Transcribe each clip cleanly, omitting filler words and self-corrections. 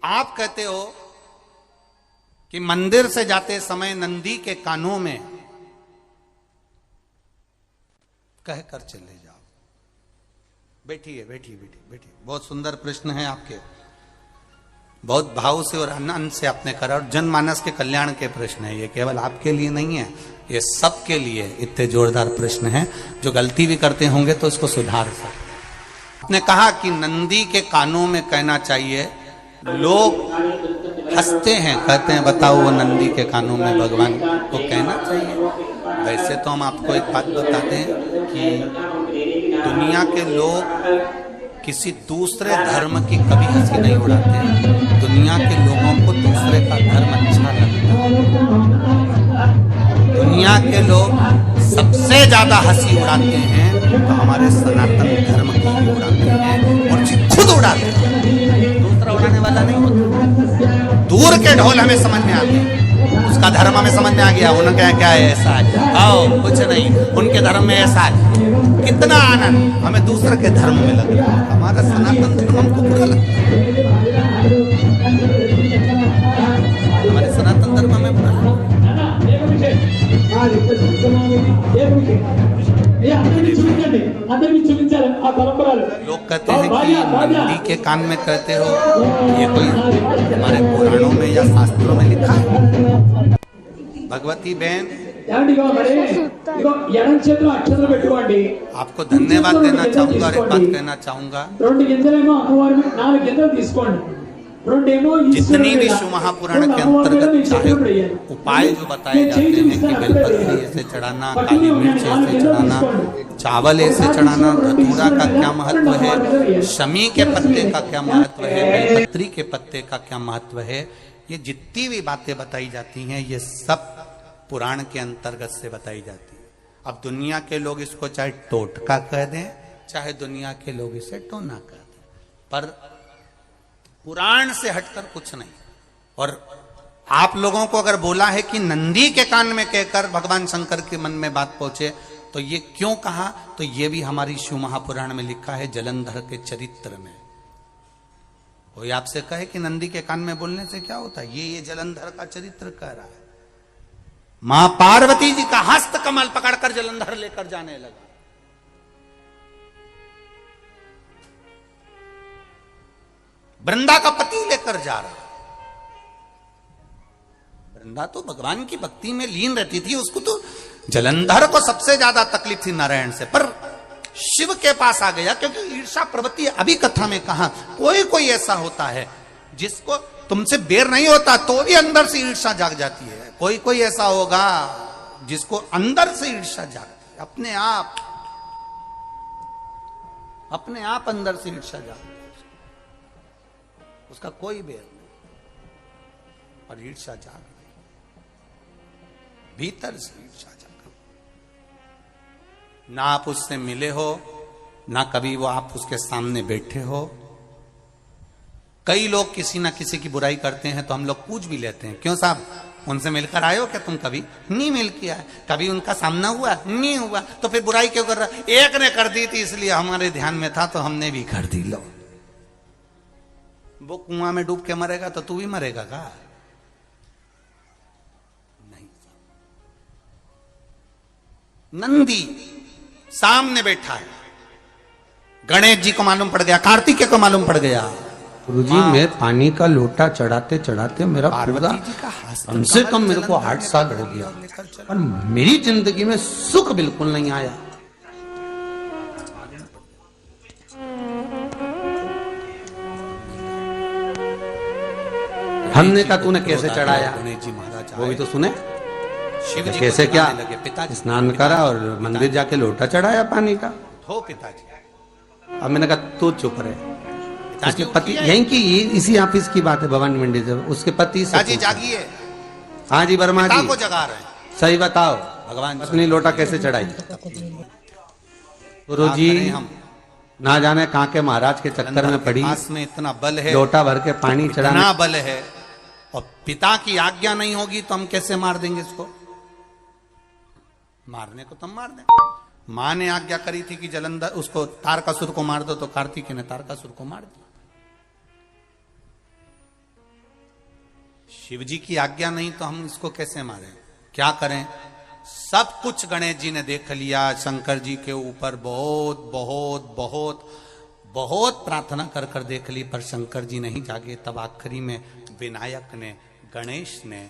आप कहते हो कि मंदिर से जाते समय नंदी के कानों में कहकर चले जाओ। बैठिए बैठिए बैठिए बैठिए। बहुत सुंदर प्रश्न है आपके, बहुत भाव से और आनंद से आपने करा, और जनमानस के कल्याण के प्रश्न है ये, केवल आपके लिए नहीं है, ये सबके लिए इतने जोरदार प्रश्न है। जो गलती भी करते होंगे तो इसको सुधार सकते। आपने कहा कि नंदी के कानों में कहना चाहिए, लोग हंसते हैं, कहते हैं बताओ वो नंदी के कानों में भगवान को कहना चाहिए। वैसे तो हम आपको एक बात बताते हैं कि दुनिया के लोग किसी दूसरे धर्म की कभी हंसी नहीं उड़ाते हैं। दुनिया के लोगों को दूसरे का धर्म अच्छा लगता है। दुनिया के लोग सबसे ज्यादा हंसी उड़ाते हैं तो हमारे सनातन धर्म की ही उड़ाते हैं, और जी खुद उड़ाते हैं, दूसरा उड़ाने वाला नहीं होता। दूर के ढोल हमें समझ में आते हैं, उसका धर्म हमें समझ में आ गया, उनका क्या है ऐसा है, आओ कुछ नहीं, उनके धर्म में ऐसा है, कितना आनंद हमें दूसरे के धर्म में लग रहा है। हमारा सनातन धर्म हमको बुरा लगता है, हमारे सनातन धर्म में बुरा लगता है। लोग कहते हैं कि नंदी के कान में कहते हो, ये कोई हमारे पुराणों में या शास्त्रों में लिखा है? भगवती बहन आपको धन्यवाद देना चाहूंगा और एक बात कहना चाहूंगा, जितनी भी शिव महापुराण के अंतर्गत चाहे उपाय जो बताए जाते हैं कि बेलपत्री ऐसे चढ़ाना, काली मिर्च ऐसे चढ़ाना, चावल ऐसे चढ़ाना, धतूरा का क्या महत्व है, शमी के पत्ते का क्या महत्व है, बेलपत्री के पत्ते का क्या महत्व है, ये जितनी भी बातें बताई जाती हैं ये सब पुराण के अंतर्गत से बताई जाती है। अब दुनिया के लोग इसको चाहे टोटका कह दें, चाहे दुनिया के लोग इसे टोना कह दें, पर पुराण से हटकर कुछ नहीं। और आप लोगों को अगर बोला है कि नंदी के कान में कहकर भगवान शंकर के मन में बात पहुंचे, तो ये क्यों कहा, तो ये भी हमारी शिव महापुराण में लिखा है, जलंधर के चरित्र में। कोई आपसे कहे कि नंदी के कान में बोलने से क्या होता है, ये जलंधर का चरित्र कह रहा है। मां पार्वती जी का हस्त कमल पकड़कर जलंधर लेकर जाने लगा। वृंदा का पति लेकर जा रहा। वृंदा तो भगवान की भक्ति में लीन रहती थी, उसको तो जलंधर को सबसे ज्यादा तकलीफ थी नारायण से, पर शिव के पास आ गया, क्योंकि ईर्षा प्रवृत्ति अभी कथा में कहा, कोई कोई ऐसा होता है जिसको तुमसे बेर नहीं होता तो भी अंदर से ईर्षा जाग जाती है। कोई कोई ऐसा होगा जिसको अंदर से ईर्षा जागती है, अपने आप अंदर से ईर्षा जागती है, उसका कोई बेर नहीं, और ईर्षा जाग गई, भीतर से ईर्षा जाग गई। ना आप उससे मिले हो, ना कभी वो आप उसके सामने बैठे हो। कई लोग किसी ना किसी की बुराई करते हैं तो हम लोग पूछ भी लेते हैं, क्यों साहब उनसे मिलकर आए हो क्या तुम? कभी नहीं मिल किया है, कभी उनका सामना हुआ नहीं हुआ, तो फिर बुराई क्यों कर रहा? एक ने कर दी थी इसलिए हमारे ध्यान में था तो हमने भी कर दी। लो, वो कुआं में डूब के मरेगा तो तू भी मरेगा का? नहीं। नंदी सामने बैठा है, गणेश जी को मालूम पड़ गया, कार्तिकेय को मालूम पड़ गया, गुरुजी मैं पानी का लोटा चढ़ाते चढ़ाते मेरा पूरा कम से कम मेरे को 8 साल हो गया, और मेरी जिंदगी में सुख बिल्कुल नहीं आया। हमने कहा तूने कैसे चढ़ाया, वो भी तो सुने, कैसे क्या स्नान करा और मंदिर जाके लोटा चढ़ाया पानी का। हो पिताजी। अब मैंने कहा तू चुप रहे। उसके पति यहीं की इसी ऑफिस की बात है, भवानी मंडी से, उसके पति से जागिए। हाँ जी वर्मा जी को जगा रहे हैं। सही बताओ, भगवान अपनी लोटा कैसे चढ़ाई? गुरु जी ना जाने कहाँ के महाराज के चक्कर में पड़ी, में इतना बल है, लोटा भर के पानी चढ़ाना बल है, और पिता की आज्ञा नहीं होगी तो हम कैसे मार देंगे इसको? मारने को तो हम मार दें। मां ने आज्ञा करी थी कि जलंधर उसको तारकासुर को मार दो, तो कार्तिकेय ने तारकासुर को मार दिया। शिव जी की आज्ञा नहीं तो हम इसको कैसे मारें? क्या करें? सब कुछ गणेश जी ने देख लिया, शंकर जी के ऊपर बहुत बहुत बहुत बहुत प्रार्थना कर कर देख ली, पर शंकर जी नहीं जागे। तब आखिरी में विनायक ने, गणेश ने,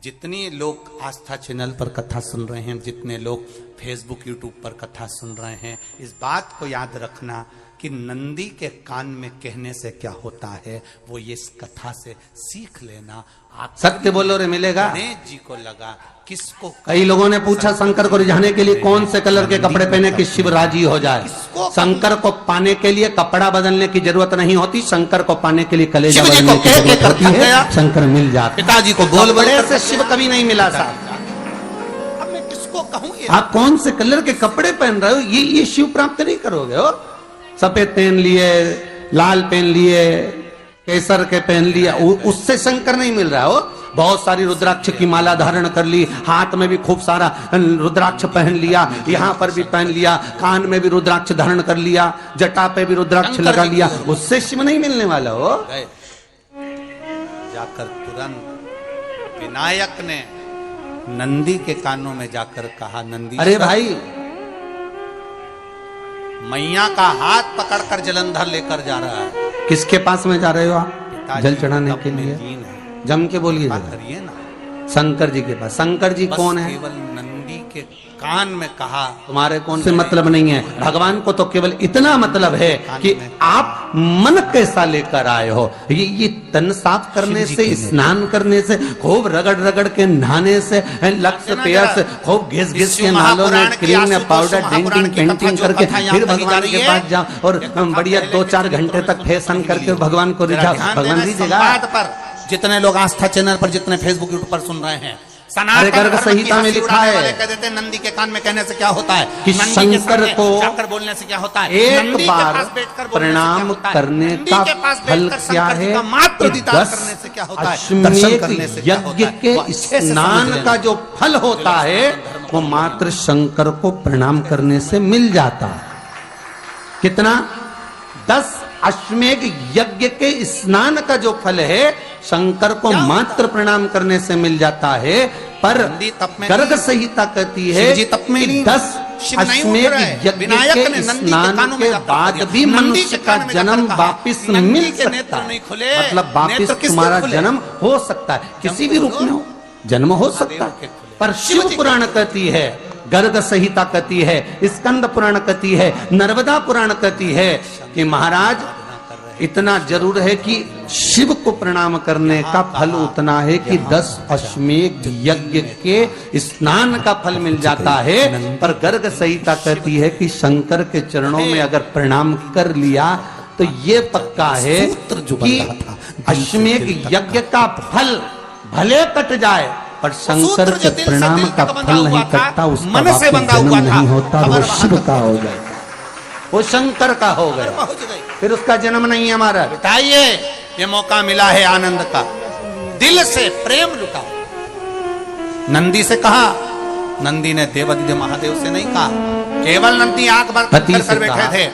जितने लोग आस्था चैनल पर कथा सुन रहे हैं, जितने लोग फेसबुक यूट्यूब पर कथा सुन रहे हैं, इस बात को याद रखना कि नंदी के कान में कहने से क्या होता है, वो ये इस कथा से सीख लेना। आप सत्य बोलो रे मिलेगा। गणेश जी को लगा किसको, कई लोगों ने पूछा शंकर को रिझाने के लिए कौन से कलर के कपड़े पहने कि शिव राजी हो जाए। शंकर को पाने के लिए कपड़ा बदलने की जरूरत नहीं होती, शंकर को पाने के लिए कलेजा बदलने की जरूरत होती है, शंकर मिल जाते। पिताजी को बोल बड़े से शिव कभी नहीं मिला साहब। अब मैं किसको कहूं? आप कौन से कलर के कपड़े पहन रहे हो, ये शिव प्राप्त नहीं करोगे हो। सफेद पहन लिए, लाल पहन लिए, केसर के पहन लिया, उससे शंकर नहीं मिल रहा हो। बहुत सारी रुद्राक्ष की माला धारण कर ली, हाथ में भी खूब सारा रुद्राक्ष पहन लिया, यहाँ पर भी पहन लिया, कान में भी रुद्राक्ष धारण कर लिया, जटा पे भी रुद्राक्ष लगा लिया, उससे शिव नहीं मिलने वाला हो। जाकर तुरंत विनायक ने नंदी के कानों में जाकर कहा, नंदी अरे भाई, मैया का हाथ पकड़कर जलंधर लेकर जा रहा है। किसके पास में जा रहे हो आप? जल चढ़ाने के लिए। जम के बोलिए करिए ना। शंकर जी के पास। शंकर जी कौन है? केवल नंदी के कान में कहा। तुम्हारे कौन से मतलब नहीं है, भगवान को तो केवल इतना मतलब है कि आप मन कैसा लेकर आए हो। ये तन साफ करने से, स्नान करने से, खूब रगड़ रगड़ के नहाने से, लक्स पेयर से खूब घिस घिस के नालों में, क्रीम में, पाउडर, डेंटिंग पेंटिंग करके फिर भगवान के पास जाओ और बढ़िया 2-4 घंटे तक फेसन करके भगवान को रिझाओ। भगवान दीजिएगा। जितने लोग आस्था चैनल पर, जितने फेसबुक यूट्यूब पर सुन रहे हैं, गर्ग संहिता में लिखा है, कह देते नंदी के कान में कहने से क्या होता है कि शंकर को जाकर बोलने से क्या होता है, एक बार प्रणाम करने का फल क्या है, मात्र दीदार करने से क्या होता है, दर्शन करने से क्या होता है, यज्ञ के स्नान का जो फल होता है वो मात्र शंकर को प्रणाम करने से मिल जाता है। कितना? 10 अश्वमेघ यज्ञ के स्नान का जो फल है शंकर को मात्र प्रणाम करने से मिल जाता है। पर गर्ग संहिता कहती है कि 10 अश्वमेघ यज्ञ के स्नान के बाद भी मनुष्य का जन्म वापिस मिल सकता है। मतलब वापिस तुम्हारा जन्म हो सकता है, किसी भी रूप में हो जन्म हो सकता है। पर शिव पुराण कहती है, गर्ग संहिता कहती है, स्कंद पुराण कहती है, नर्मदा पुराण कहती है कि महाराज इतना जरूर है कि शिव को प्रणाम करने का फल उतना है कि 10 अश्वमेघ यज्ञ के स्नान का फल मिल जाता है। पर गर्ग संहिता कहती है कि शंकर के चरणों में अगर प्रणाम कर लिया तो ये पक्का है कि अश्वमेघ यज्ञ का फल भले कट जाए पर शंकर के प्रणाम का फल नहीं कटता, उसका जन्म नहीं होता, वो शिव का हो गया, वो शंकर का हो गया, फिर उसका जन्म नहीं है हमारा। बताइए, ये मौका मिला है आनंद का, दिल से प्रेम लुटाओ। नंदी से कहा, नंदी ने देवादिदेव महादेव से नहीं कहा, केवल नंदी आंख बंद कर बैठे थे।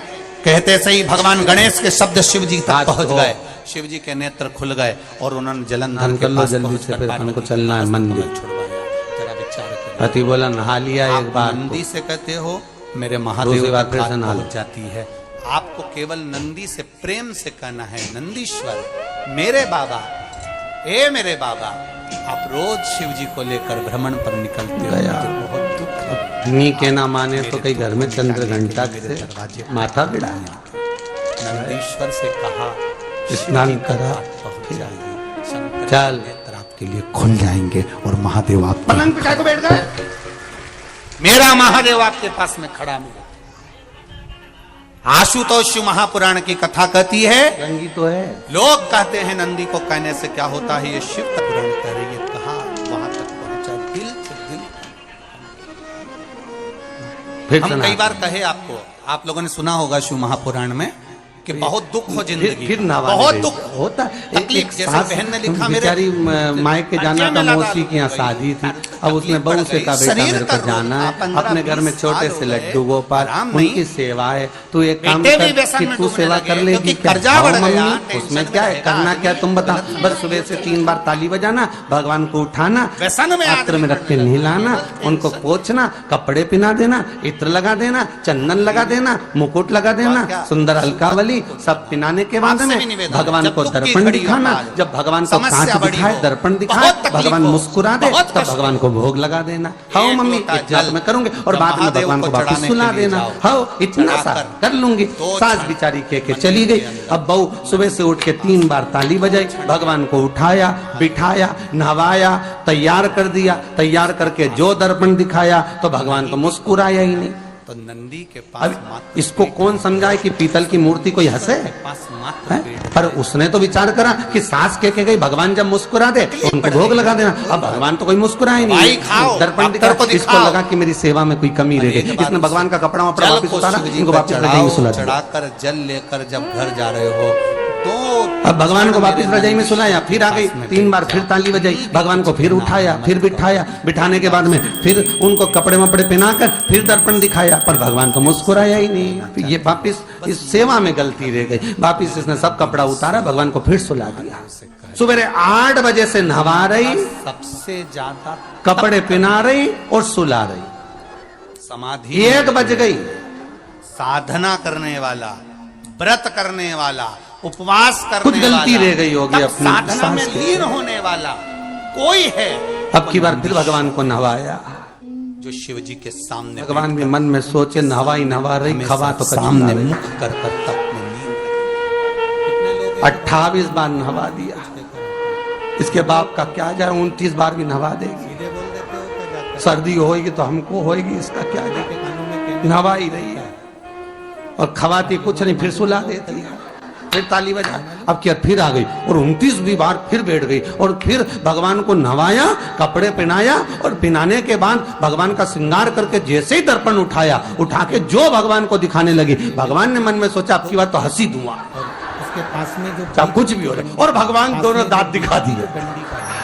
कहते सही भगवान गणेश के शब्द शिव जी तक पहुंच गए, शिव जी के नेत्र खुल गए और उन्होंने जलंधर के पास जल्दी से, फिर हमको चलना है मंदिर। जरा विचार करो। पति बोला नहा लिया एक बार। नंदी से कहते हो मेरे महादेव पहुंच जाती है। आपको केवल नंदी से प्रेम से कहना है, नंदीश्वर मेरे बाबा, ए मेरे बाबा, आप रोज शिव जी को लेकर भ्रमण पर निकलते हो, बहुत दुख है। नी के ना माने तो कई घर में चंद्र घंटा से माथा बिड़ा। नंदीश्वर से कहा, स्नान करा, चल आपके लिए खुल जाएंगे और महादेव आप पलंग पे को बैठ गए। मेरा महादेव आपके पास में खड़ा मिले। आशुतोष शिव महापुराण की कथा कहती है, रंगी तो है, लोग कहते हैं नंदी को कहने से क्या होता है, ये शिव का पुराण कह रही है। कहा वहां तक पहुंचा, दिल से दिल। हम कई बार कहे आपको, आप लोगों ने सुना होगा शिव महापुराण में कि बहुत दुख हो जिंदगी, फिर नवा बहुत दुख होता। तकलीफ, जैसे बहन ने लिखा मेरे बेचारी मायके जाना था, मौसी की यहाँ शादी थी, अब उसने बहू से कहा बेटा मेरे को जाना है, अपने घर में छोटे से लड्डू गोपाल, उनकी सेवा है, तू एक काम कर कि तू सेवा कर लेगी क्या? मम्मी उसमें क्या है, करना क्या तुम बताओ, बस सुबह से 3 बार ताली बजाना, भगवान को उठाना, पात्र में रख के नहलाना, उनको पोंछना, कपड़े पहना देना, इत्र लगा देना, चंदन लगा देना, मुकुट लगा देना, सुंदर अलकावली सब पिनाने के बाद में भगवान को दर्पण दिखाना, जब भगवान को कांच दिखाए, दर्पण दिखाए, भगवान मुस्कुरा दे, तब भगवान को भोग लगा देना। हाँ मम्मी इतना तो मैं करूंगी, और बाद में भगवान को वापस सुला देना। हाँ इतना सा कर लूंगी। सास बिचारी के चली गई। अब बहू सुबह से उठ के 3 बार ताली बजाई, भगवान को उठाया, बिठाया, नहवाया, तैयार कर दिया, तैयार करके जो दर्पण दिखाया तो भगवान को मुस्कुराया ही नहीं। तो नंदी के पास इसको कौन समझाए कि पीतल की मूर्ति कोई हंसे? पर उसने तो विचार करा कि सास के गई भगवान जब मुस्कुरा दे तो उनको भोग लगा देना। अब भगवान तो कोई मुस्कुराए नहीं, दर्पण दिखा, इसको लगा कि मेरी सेवा में कोई कमी रह गई, इसने भगवान का कपड़ा वपड़ा वापस उतारा, इनको वापस चढ़ाकर जल लेकर जब घर जा रहे हो तो अब भगवान को वापस रजाई में सुलाया, फिर आ गई, 3 बार फिर ताली बजाई, भगवान को फिर उठाया, फिर बिठाया, बिठाने के बाद में फिर उनको कपड़े वपड़े पहनाकर फिर दर्पण दिखाया, पर भगवान को मुस्कुराया ही नहीं। ये वापिस इस सेवा में गलती रह गई। वापिस इसने सब कपड़ा उतारा, भगवान को फिर सुला दिया। सुबह 8 बजे से नहा रही, सबसे ज्यादा कपड़े पहना रही और सुला रही, समाधि 1 बज गई। साधना करने वाला, व्रत करने वाला, उपवास करने कुछ गलती रह गई होगी अपनी साधना में लीन होने वाला कोई है। अब की बार फिर भगवान को नहवाया, जो शिव जी के सामने, भगवान भी मन में सोचे नहवा ही नहवा रही, खवा तो सामने मुख कर तप में नींद। 28 बार नहवा दिया। इसके बाप का क्या जाए, 29 बार भी नहवा देगी। सर्दी होगी तो हमको होगी, इसका क्या जाए, नहवा ही रही है और खवाती कुछ नहीं, फिर सुला देती है, फिर ताली बजा। अब क्या फिर आ गई और 29वीं बार फिर बैठ गई और फिर भगवान को नहवाया, कपड़े पहनाया और पहनाने के बाद भगवान का श्रृंगार करके जैसे ही दर्पण उठाया, उठा के जो भगवान को दिखाने लगी, भगवान ने मन में सोचा अब की बात तो हंसी दूंगा, उसके पास में जो कुछ भी हो रहा, और भगवान दोनों दांत दिखा दिए।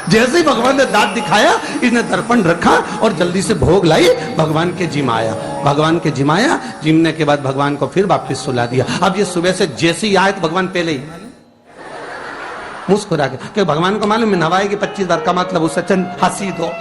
जैसे ही भगवान ने दांत दिखाया, इसने दर्पण रखा और जल्दी से भोग लाई, भगवान के जिमाया, भगवान के जिमाया, जिमने के बाद भगवान को फिर वापस सुला दिया। अब ये सुबह से जैसे ही आए तो भगवान पहले ही मुस्कुरा के, क्योंकि भगवान को मालूम है नवाएगी 25 बार का मतलब उससे चंद हंसी दो,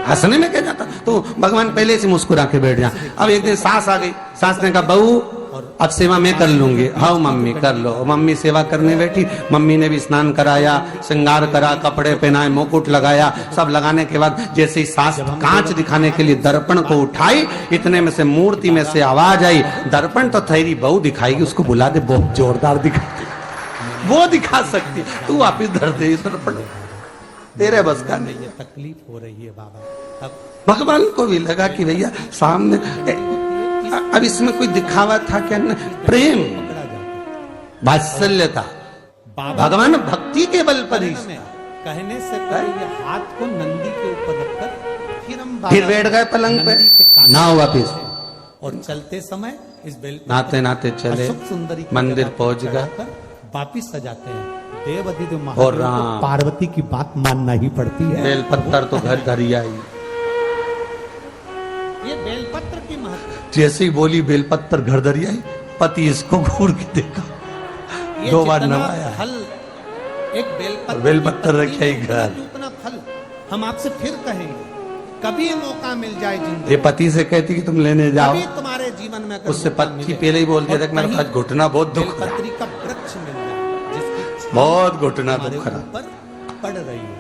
हंसने में क्या जाता, तो भगवान पहले से मुस्कुरा के बैठ जाए। अब एक दिन सास आ गई, सास ने कहा बहू अब सेवा मैं कर लूंगी। हाँ मम्मी कर लो। मम्मी सेवा करने बैठी, मम्मी ने भी स्नान कराया, श्रृंगार करा, कपड़े पहनाए, मुकुट लगाया, सब लगाने के बाद जैसे ही सास कांच दिखाने के लिए दर्पण को उठाई, इतने में से मूर्ति में से आवाज आई, दर्पण तो तेरी बहू दिखाएगी, उसको बुला दे, बहुत जोरदार दिखाती, वो दिखा सकती, तू वापिस धर दे दर्पण, तेरे बस का नहीं है। तकलीफ हो रही है बाबा। अब भगवान को भी लगा कि भैया सामने, अब इसमें कोई दिखावा था क्या? प्रेम, वात्सल्य था। भगवान भक्ति के बल पर ही कहने से पहले हाथ को नंदी के ऊपर रखकर फिर बैठ गए पलंग पे, ना वापिस, और चलते समय इस बेल नाते नाते चले, सुंदरी मंदिर पहुंच गए, वापिस सजाते हैं। देवदिव्य और महादेव राम को पार्वती की बात मानना ही पड़ती है। बेलपत्तर तो घर धरिया ही, ये बेलपत्र की महत्व, जैसे ही बोली बेलपत्तर घर धरिया ही, पति इसको घूर के देखा, 2 बार नवाया, फल एक बेलपत्तर रखे ही घर, उतना फल हम आपसे फिर कहेंगे, कभी मौका मिल जाए जिंदगी। ये पति से कहती कि तुम लेने जाओ, तुम्हारे जीवन में उससे पति पहले ही बोल दिया मेरे पास घुटना बहुत दुख रहा, पत्री का वृक्ष मिल जाए जिसकी बहुत घुटना दुख रहा, ऊपर पड़ रही हो,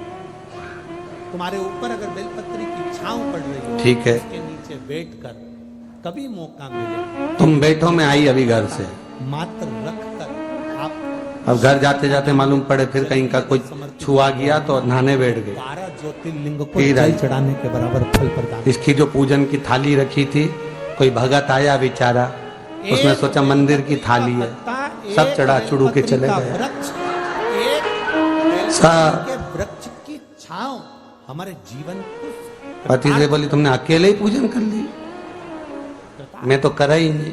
तुम्हारे ऊपर अगर बेलपत्री की छांव पड़ रही हो, ठीक है, उसके नीचे बैठकर कभी मौका मिले, तुम बैठो, मैं आई अभी घर से, मात्र रखकर आप, अब घर जाते जाते मालूम पड़े फिर कहीं का कोई छुआ गया तो नहाने बैठ गए, 12 ज्योतिर्लिंग को जल चढ़ाने के बराबर फल प्रदान। इसकी जो पूजन की थाली रखी थी, कोई भगत आया बेचारा, उसने सोचा मंदिर की थाली है, सब चढ़ा चुड़ू के चले गए, वृक्ष की छांव हमारे जीवन को। पति से बोली तुमने अकेले ही पूजन कर ली, मैं तो करा ही नहीं,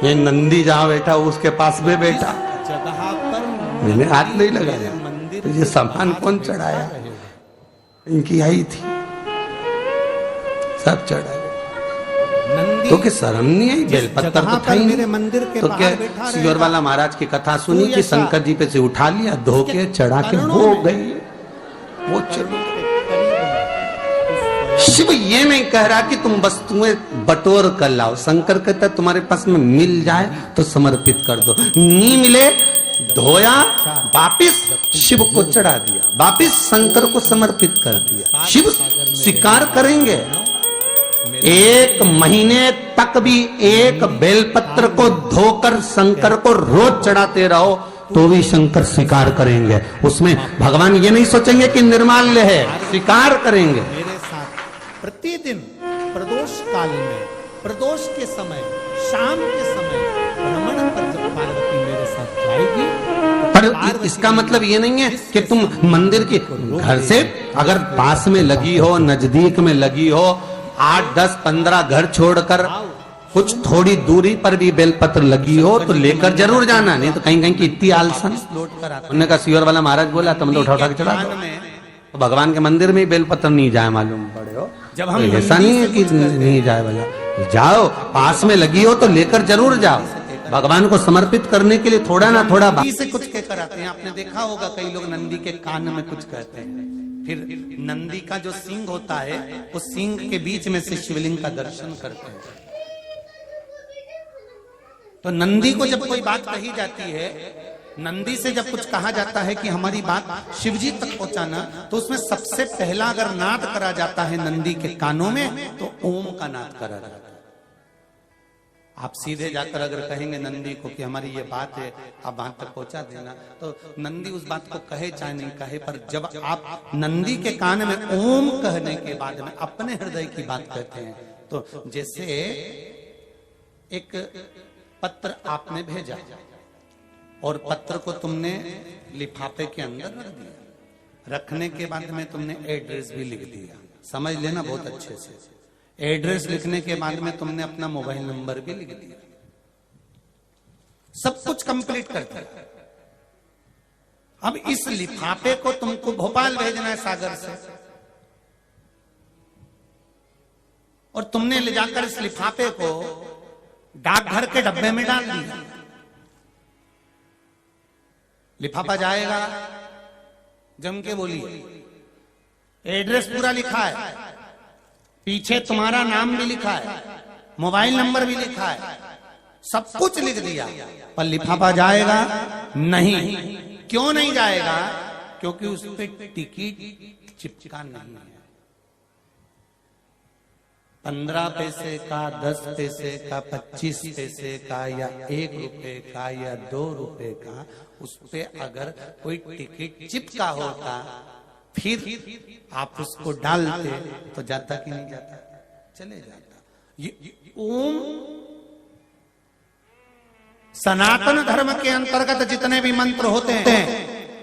ये नंदी जहां बैठा उसके पास में बैठा, जगह पर मैंने हाथ नहीं लगाया। मंदिर तो ये सामान कौन चढ़ाया? इनकी आई थी, सब चढ़ाया। तो क्या शर्म नहीं आई? बेलपत्तर तो था ही नहीं। मंदिर के तो क्या सियोर वाला महाराज की कथा सुनी कि शंकर जी पे से उठा लिया, धो के चढ़ा के हो गई वो चली। शिव ये नहीं कह रहा कि तुम वस्तुएं बटोर कर लाओ, शंकर कहता तुम्हारे पास में मिल जाए तो समर्पित कर दो, नहीं मिले धोया वापिस शिव को चढ़ा दिया, वापिस शंकर को समर्पित कर दिया। शिव स्वीकार करेंगे। एक महीने तक भी एक बेलपत्र को धोकर शंकर को रोज चढ़ाते रहो तो भी शंकर स्वीकार करेंगे। उसमें भगवान ये नहीं सोचेंगे कि निर्माल्य है, स्वीकार करेंगे। मेरे साथ प्रतिदिन प्रदोष काल में, प्रदोष के समय, शाम के समय भ्रमण पर जब पार्वती मेरे साथ जाएगी, पर इसका मतलब ये नहीं है कि तुम मंदिर के घर से अगर पास में लगी हो, नजदीक में लगी हो, 8, 10, 15 घर छोड़कर कुछ थोड़ी दूरी पर भी बेलपत्र लगी हो तो लेकर जरूर जाना, नहीं तो कहीं कहीं की इतनी आलसन। उन्होंने कहा सियोर वाला महाराज बोला तुम तो उठा के चढ़ा दो, तो भगवान के मंदिर में बेलपत्र नहीं जाए मालूम पड़े हो। जब हम तो ऐसा नहीं है कि नहीं जाए वाला, जाओ, पास में लगी हो तो लेकर जरूर जाओ। भगवान को समर्पित करने के लिए थोड़ा ना थोड़ा से कुछ कहकर आते हैं। आपने देखा होगा कई लोग नंदी के कान में कुछ कहते हैं, फिर नंदी का जो सींग होता है उस सींग के बीच में से शिवलिंग का दर्शन करते हैं। तो नंदी को जब कोई बात कही जाती है, नंदी से जब कुछ कहा जाता है कि हमारी बात शिवजी तक पहुंचाना, तो उसमें सबसे पहला अगर नाद करा जाता है नंदी के कानों में तो ओम का नाद करा जाता है। आप सीधे जाकर अगर कहेंगे नंदी को कि हमारी ये बात है, आप वहां तक पहुंचा देना, तो नंदी उस बात को कहे चाहे नहीं कहे, पर जब आप नंदी के कान में ओम कहने के बाद में अपने हृदय की बात कहते हैं, तो जैसे एक पत्र आपने भेजा और पत्र को तुमने लिफाफे के अंदर रख दिया, रखने के बाद में तुमने एड्रेस भी लिख दिया, समझ लेना बहुत अच्छे से। एड्रेस लिखने के बाद में तुमने अपना मोबाइल नंबर भी लिख दिया, सब कुछ कंप्लीट कर दिया। अब इस लिफाफे को तुमको भोपाल भेजना है सागर से, और तुमने ले जाकर इस लिफाफे को डाकघर के डब्बे में डाल दिया। लिफाफा जाएगा, जम के बोलिए, एड्रेस पूरा लिखा है, पीछे तुम्हारा नाम भी लिखा है, मोबाइल नंबर भी लिखा है, सब कुछ लिख दिया, पर लिफाफा जाएगा नहीं। क्यों नहीं जाएगा? क्योंकि उस पे टिकट चिपका नहीं है। 15 पैसे का, 10 पैसे का, 25 पैसे का, या 1 रुपए का, या 2 रुपए का, उस पे अगर कोई टिकट चिपका होता फिर आप उसको डालते तो जाता कि नहीं जाता? चले जाता। ये ओम सनातन धर्म के अंतर्गत जितने भी मंत्र होते हैं,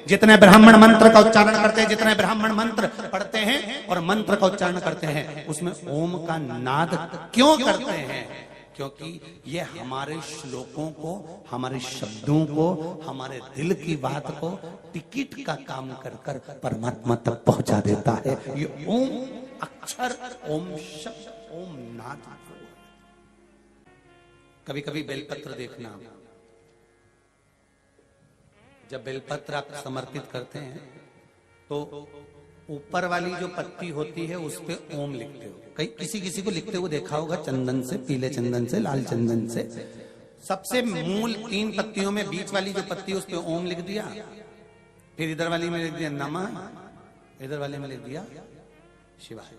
जितने ब्राह्मण मंत्र का उच्चारण करते हैं, जितने ब्राह्मण मंत्र पढ़ते हैं और मंत्र का उच्चारण करते हैं, उसमें ओम का नाद क्यों करते हैं? क्योंकि ये हमारे श्लोकों को, हमारे शब्दों को, हमारे दिल की बात को टिकट का काम कर कर परमात्मा तक पहुंचा देता है। ये ओम अक्षर, ओम शब्द, ओम नाद। कभी कभी बेलपत्र देखना, जब बेलपत्र आप समर्पित करते हैं तो ऊपर वाली जो पत्ती होती है उस पे ओम लिखते हो। कई किसी को लिखते हुए देखा होगा, चंदन से, पीले चंदन से, लाल चंदन से। सबसे मूल 3 पत्तियों में बीच वाली जो पत्ती उस पे ओम लिख दिया, फिर इधर वाली में लिख दिया नमः, इधर वाले में लिख दिया शिवाय।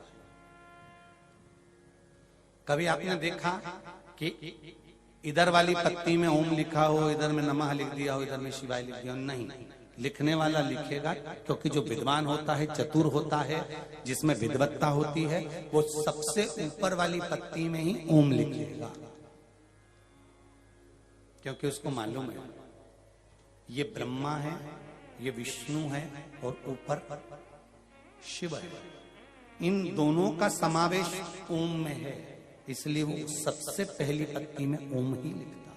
कभी आपने देखा कि इधर वाली पत्ती में ओम लिखा हो, इधर में नमः लिख दिया हो, इधर में शिवाय लिख दिया हो? नहीं, लिखने वाला लिखेगा, क्योंकि जो विद्वान होता है, चतुर होता है, जिसमें विद्वत्ता होती है, वो सबसे ऊपर वाली पत्ती में ही ओम लिखेगा, क्योंकि उसको मालूम है ये ब्रह्मा है, ये विष्णु है और ऊपर शिव है। इन दोनों का समावेश ओम में है, इसलिए वो सबसे पहली पत्ती में ओम ही लिखता है।